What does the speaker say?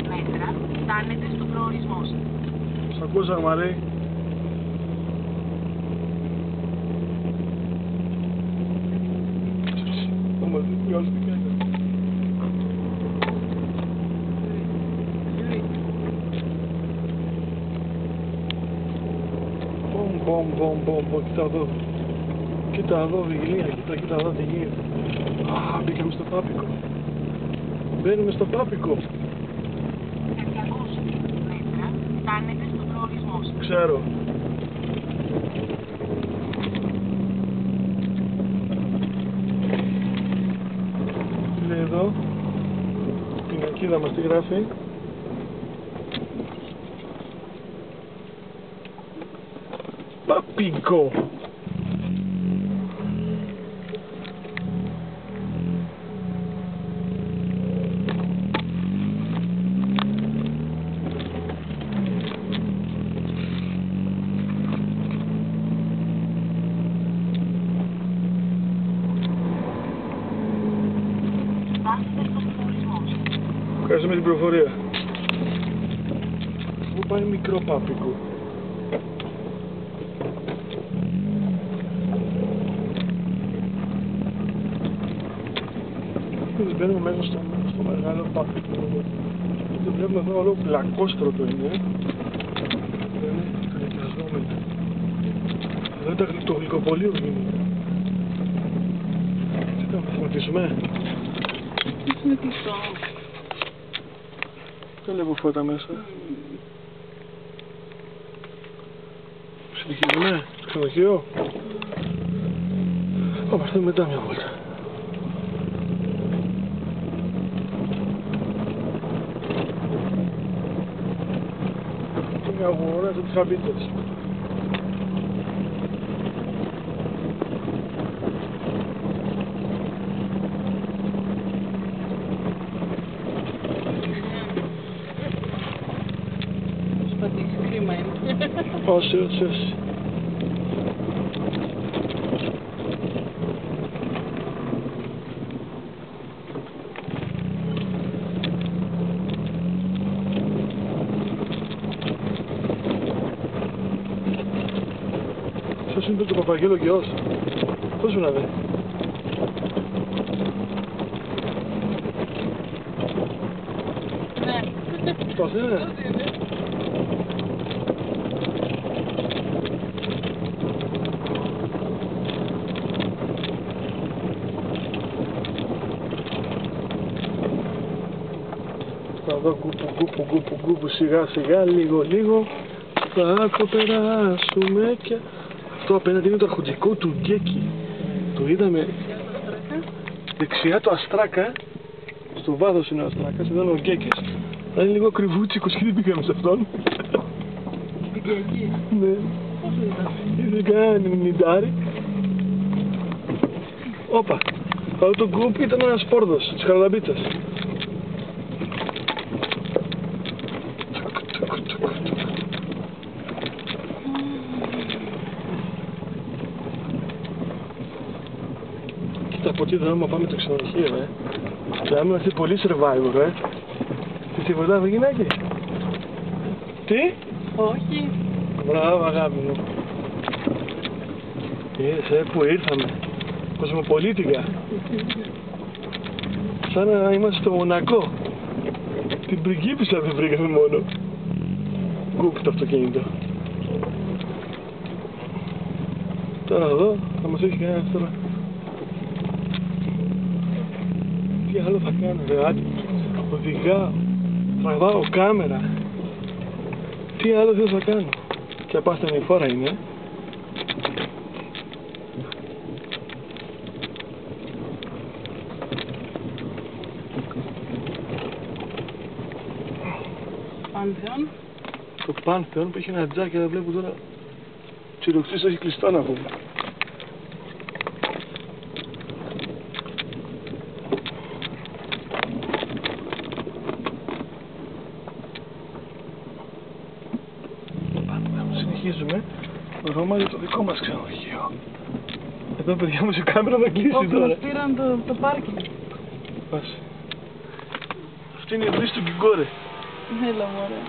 μέτρα, φτάνετε στο προορισμό σας. Σ' ακούσα, Μαρή. Μπομ, κοίτα εδώ. Κοίτα εδώ, Βιγιλία, κοίτα εδώ τι γίνεται. Α, μπήκαμε στο Πάπικο. Μπαίνουμε στο Πάπικο. Σε 200 μέτρα, φτάνετε στο προορισμό σας. Ξέρω. Τι λέει εδώ. Την ακίδα μας τι γράφει. Πάπικο. Ευχαριστούμε την πληροφορία. Πού πάει μικρό Πάπικο. Μπαίνουμε μέσα στο μεγάλο Πάπικο. Το βλέπουμε εδώ όλο πλακόστρωτο είναι. Είναι κατοικιαζόμενο. Εδώ είναι το γλυκοπωλείο γίνεται. Τι θα μαθηματίσουμε. Είναι κλειστό. Δεν βλέπω φώτα μέσα. Συνεχίζουμε, ξενοδοχείο. Πάμε, αυτό μετά μια βόλτα. Και αγοράζω τις χαμπίτες. Κρίμα είναι. Όχι. Ποιος είναι το Παπαγγέλο Γεός. Πώς να δει. Ναι. Πώς είναι. Θα δω γκουπου σιγά σιγά λίγο θα το περάσουμε και αυτό απέναντι είναι το αρχοντικό του Γκέκη. Το είδαμε δεξιά το Αστράκα, στο βάθος είναι ο Αστράκας, εδώ είναι ο Γκέκης. Θα είναι λίγο κρυβούτσικος και δεν πήγαμε σε αυτόν. Γκέκη. Ναι. Πώς ήταν. Είναι κανένα νιντάρι. Όπα, αυτό το γκουπ ήταν ένας πόρδος της Χαραλαμπίτσας. Κοίτα από εκεί εδώ πάμε το ξενοδοχείο, Θα είμαστε πολύ survivor, Τι τίποτα, γυναίκη. Τι? Όχι. Μπράβο, αγάπη μου. Είδες, που ήρθαμε. Κοσμοπολίτικα. Σαν να είμαστε στο Μονακό. Την πριγκίπισσα δεν βρήκαμε μόνο. Γκουπ το αυτοκίνητο. Τώρα εδώ θα μας έχει κανένας τώρα. Τι άλλο θα κάνω, ρε, άντε. Οδηγάω, τραβάω κάμερα. Τι άλλο δεν θα κάνω. Και απάστανη φόρα είναι. Πάνθεον. Το Πάνθεον που έχει ένα τζάκι, αλλά βλέπω τώρα τσιροξής έχει κλειστό να πούμε. Συνεχίζουμε το Ρώμα για το δικό μας ξενοδοχείο. Εδώ παιδιά μου σε κάμερα θα κλείσει τώρα. Μας πήραν το πάρκινγκ. Πας. Αυτή είναι η βρύση του Γκιγκόρε. Έλα μωρέ.